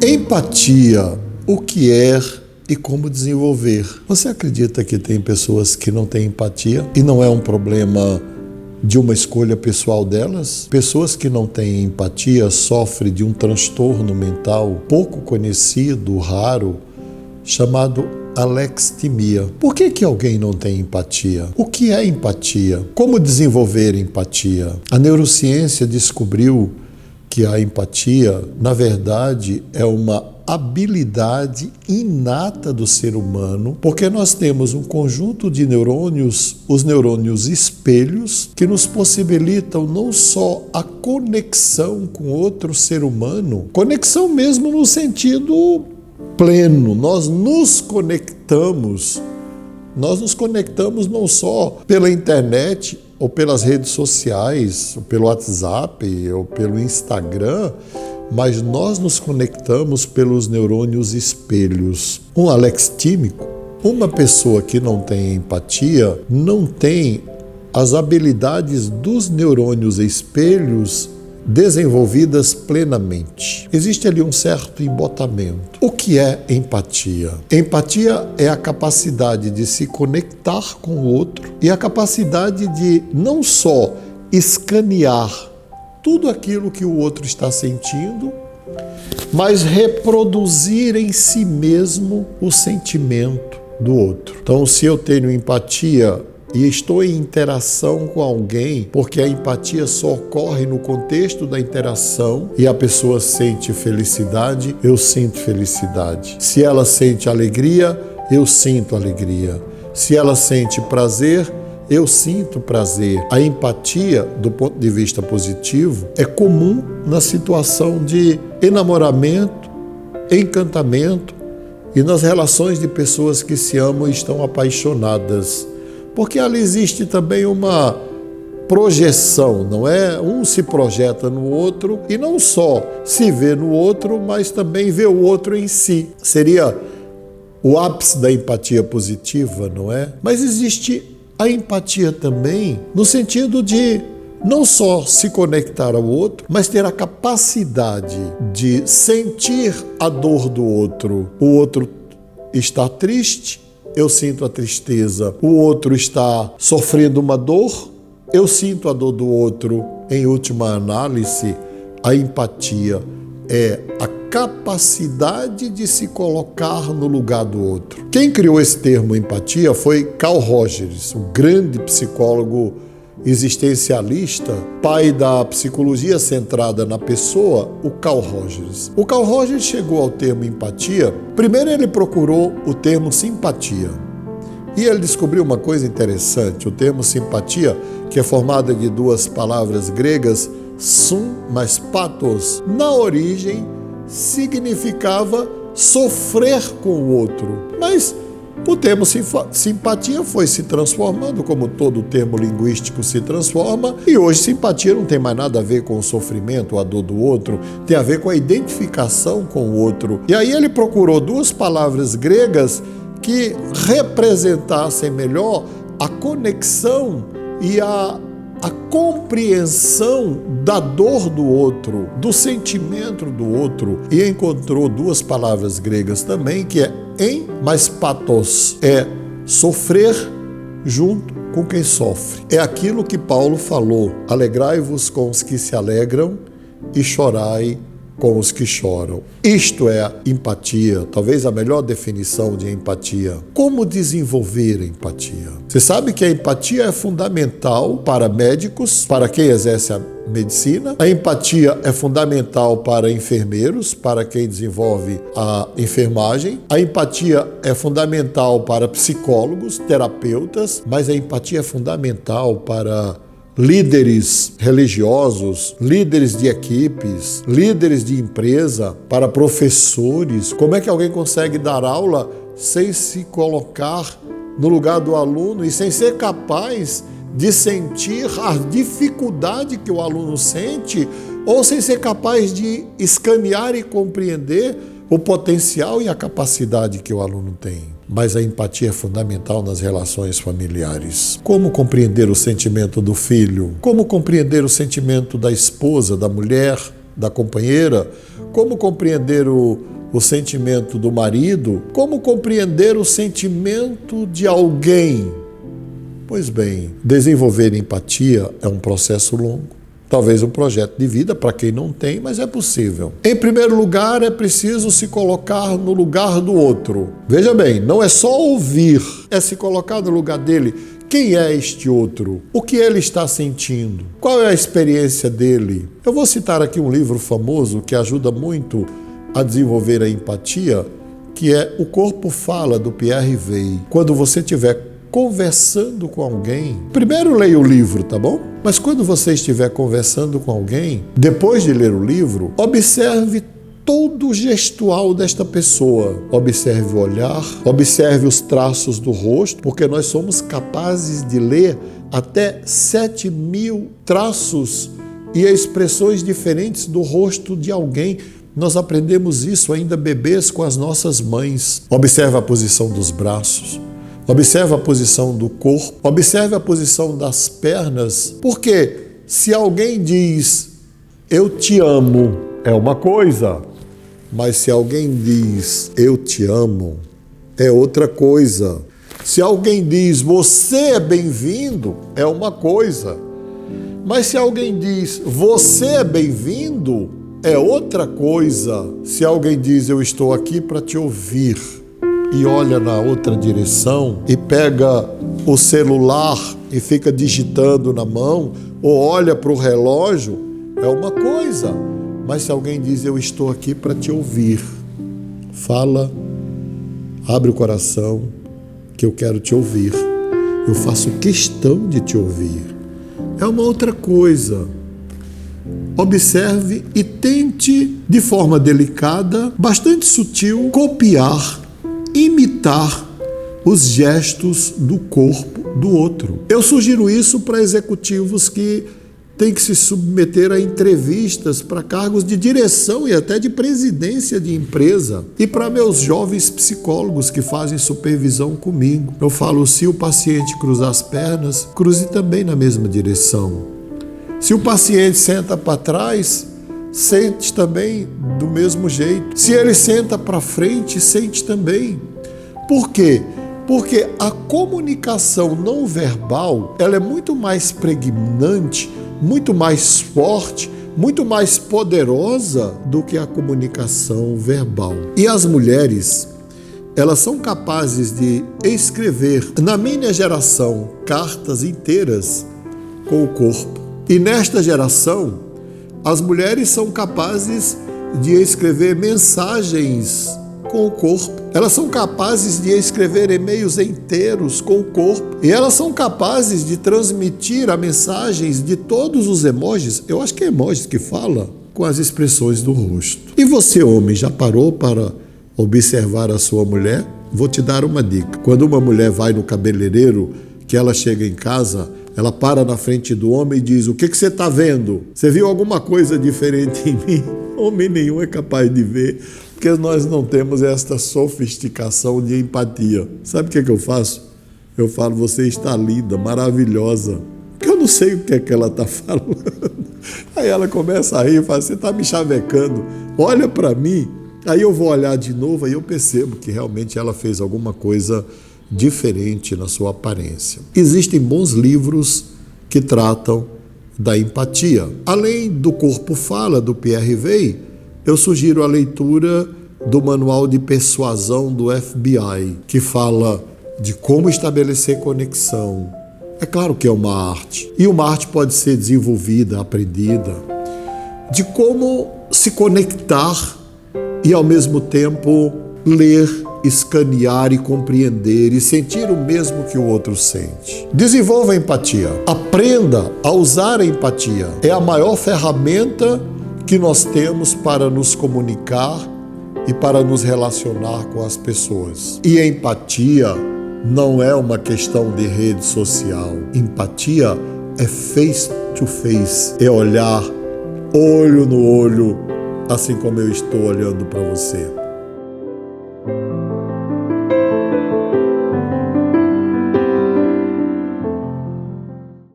Empatia, o que é e como desenvolver? Você acredita que tem pessoas que não têm empatia e não é um problema de uma escolha pessoal delas? Pessoas que não têm empatia sofrem de um transtorno mental pouco conhecido, raro, chamado alexithymia. Por que alguém não tem empatia? O que é empatia? Como desenvolver empatia? A neurociência descobriu que a empatia, na verdade, é uma habilidade inata do ser humano, porque nós temos um conjunto de neurônios, os neurônios espelhos, que nos possibilitam não só a conexão com outro ser humano, conexão mesmo no sentido pleno, nós nos conectamos não só pela internet, ou pelas redes sociais, ou pelo WhatsApp, ou pelo Instagram, mas nós nos conectamos pelos neurônios espelhos. Um alexithímico, uma pessoa que não tem empatia, não tem as habilidades dos neurônios espelhos desenvolvidas plenamente. Existe ali um certo embotamento. O que é empatia? Empatia é a capacidade de se conectar com o outro e a capacidade de não só escanear tudo aquilo que o outro está sentindo, mas reproduzir em si mesmo o sentimento do outro. Então, se eu tenho empatia e estou em interação com alguém, porque a empatia só ocorre no contexto da interação e a pessoa sente felicidade, eu sinto felicidade. Se ela sente alegria, eu sinto alegria. Se ela sente prazer, eu sinto prazer. A empatia, do ponto de vista positivo, é comum na situação de enamoramento, encantamento e nas relações de pessoas que se amam e estão apaixonadas. Porque ali existe também uma projeção, não é? Um se projeta no outro e não só se vê no outro, mas também vê o outro em si. Seria o ápice da empatia positiva, não é? Mas existe a empatia também no sentido de não só se conectar ao outro, mas ter a capacidade de sentir a dor do outro. O outro está triste, eu sinto a tristeza. O outro está sofrendo uma dor, eu sinto a dor do outro. Em última análise, a empatia é a capacidade de se colocar no lugar do outro. Quem criou esse termo empatia foi Carl Rogers, um grande psicólogo existencialista, pai da psicologia centrada na pessoa, o Carl Rogers. O Carl Rogers chegou ao termo empatia. Primeiro ele procurou o termo simpatia. E ele descobriu uma coisa interessante. O termo simpatia, que é formado de duas palavras gregas, sum mais pathos, na origem significava sofrer com o outro. Mas o termo simpatia foi se transformando, como todo termo linguístico se transforma, e hoje simpatia não tem mais nada a ver com o sofrimento, a dor do outro, tem a ver com a identificação com o outro. E aí ele procurou duas palavras gregas que representassem melhor a conexão e a compreensão da dor do outro, do sentimento do outro, e encontrou duas palavras gregas também, que é em mais pathos, é sofrer junto com quem sofre. É aquilo que Paulo falou: alegrai-vos com os que se alegram e chorai com os que choram. Isto é a empatia, talvez a melhor definição de empatia. Como desenvolver a empatia? Você sabe que a empatia é fundamental para médicos, para quem exerce a medicina. A empatia é fundamental para enfermeiros, para quem desenvolve a enfermagem. A empatia é fundamental para psicólogos, terapeutas, mas a empatia é fundamental para líderes religiosos, líderes de equipes, líderes de empresa, para professores. Como é que alguém consegue dar aula sem se colocar no lugar do aluno e sem ser capaz de sentir a dificuldade que o aluno sente, ou sem ser capaz de escanear e compreender o potencial e a capacidade que o aluno tem? Mas a empatia é fundamental nas relações familiares. Como compreender o sentimento do filho? Como compreender o sentimento da esposa, da mulher, da companheira, como compreender o sentimento do marido, como compreender o sentimento de alguém. Pois bem, desenvolver empatia é um processo longo. Talvez um projeto de vida para quem não tem, mas é possível. Em primeiro lugar, é preciso se colocar no lugar do outro. Veja bem, não é só ouvir, é se colocar no lugar dele. Quem é este outro? O que ele está sentindo? Qual é a experiência dele? Eu vou citar aqui um livro famoso que ajuda muito a desenvolver a empatia, que é O Corpo Fala, do Pierre Weil. Quando você estiver conversando com alguém, primeiro leia o livro, tá bom? Mas quando você estiver conversando com alguém, depois de ler o livro, observe todo o gestual desta pessoa. Observe o olhar, observe os traços do rosto, porque nós somos capazes de ler até 7.000 traços e expressões diferentes do rosto de alguém. Nós aprendemos isso ainda bebês com as nossas mães. Observe a posição dos braços. Observe a posição do corpo, observe a posição das pernas, porque se alguém diz, eu te amo, é uma coisa, mas se alguém diz, eu te amo, é outra coisa. Se alguém diz, você é bem-vindo, é uma coisa, mas se alguém diz, você é bem-vindo, é outra coisa. Se alguém diz, eu estou aqui para te ouvir, e olha na outra direção e pega o celular e fica digitando na mão ou olha para o relógio, é uma coisa. Mas se alguém diz, eu estou aqui para te ouvir, fala, abre o coração, que eu quero te ouvir. Eu faço questão de te ouvir. É uma outra coisa. Observe e tente, de forma delicada, bastante sutil, copiar, imitar os gestos do corpo do outro. Eu sugiro isso para executivos que têm que se submeter a entrevistas para cargos de direção e até de presidência de empresa. E para meus jovens psicólogos que fazem supervisão comigo, eu falo, se o paciente cruzar as pernas, cruze também na mesma direção. Se o paciente senta para trás, sente também do mesmo jeito. Se ele senta para frente, sente também. Por quê? Porque a comunicação não verbal, ela é muito mais pregnante, muito mais forte, muito mais poderosa do que a comunicação verbal. E as mulheres, elas são capazes de escrever, na minha geração, cartas inteiras com o corpo. E nesta geração, as mulheres são capazes de escrever mensagens com o corpo. Elas são capazes de escrever e-mails inteiros com o corpo. E elas são capazes de transmitir as mensagens de todos os emojis. Eu acho que é emojis que fala com as expressões do rosto. E você, homem, já parou para observar a sua mulher? Vou te dar uma dica. Quando uma mulher vai no cabeleireiro, que ela chega em casa, ela para na frente do homem e diz, o que você está vendo? Você viu alguma coisa diferente em mim? Homem nenhum é capaz de ver, porque nós não temos esta sofisticação de empatia. Sabe o que eu faço? Eu falo, você está linda, maravilhosa. Porque eu não sei o que é que ela está falando. Aí ela começa a rir e fala, você está me chavecando. Olha para mim. Aí eu vou olhar de novo e eu percebo que realmente ela fez alguma coisa diferente na sua aparência. Existem bons livros que tratam da empatia. Além do Corpo Fala, do Pierre Weil, eu sugiro a leitura do Manual de Persuasão do FBI, que fala de como estabelecer conexão. É claro que é uma arte, e uma arte pode ser desenvolvida, aprendida, de como se conectar e, ao mesmo tempo, ler, escanear e compreender e sentir o mesmo que o outro sente. Desenvolva a empatia. Aprenda a usar a empatia. É a maior ferramenta que nós temos para nos comunicar e para nos relacionar com as pessoas. E a empatia não é uma questão de rede social. Empatia é face to face, é olhar olho no olho, assim como eu estou olhando para você.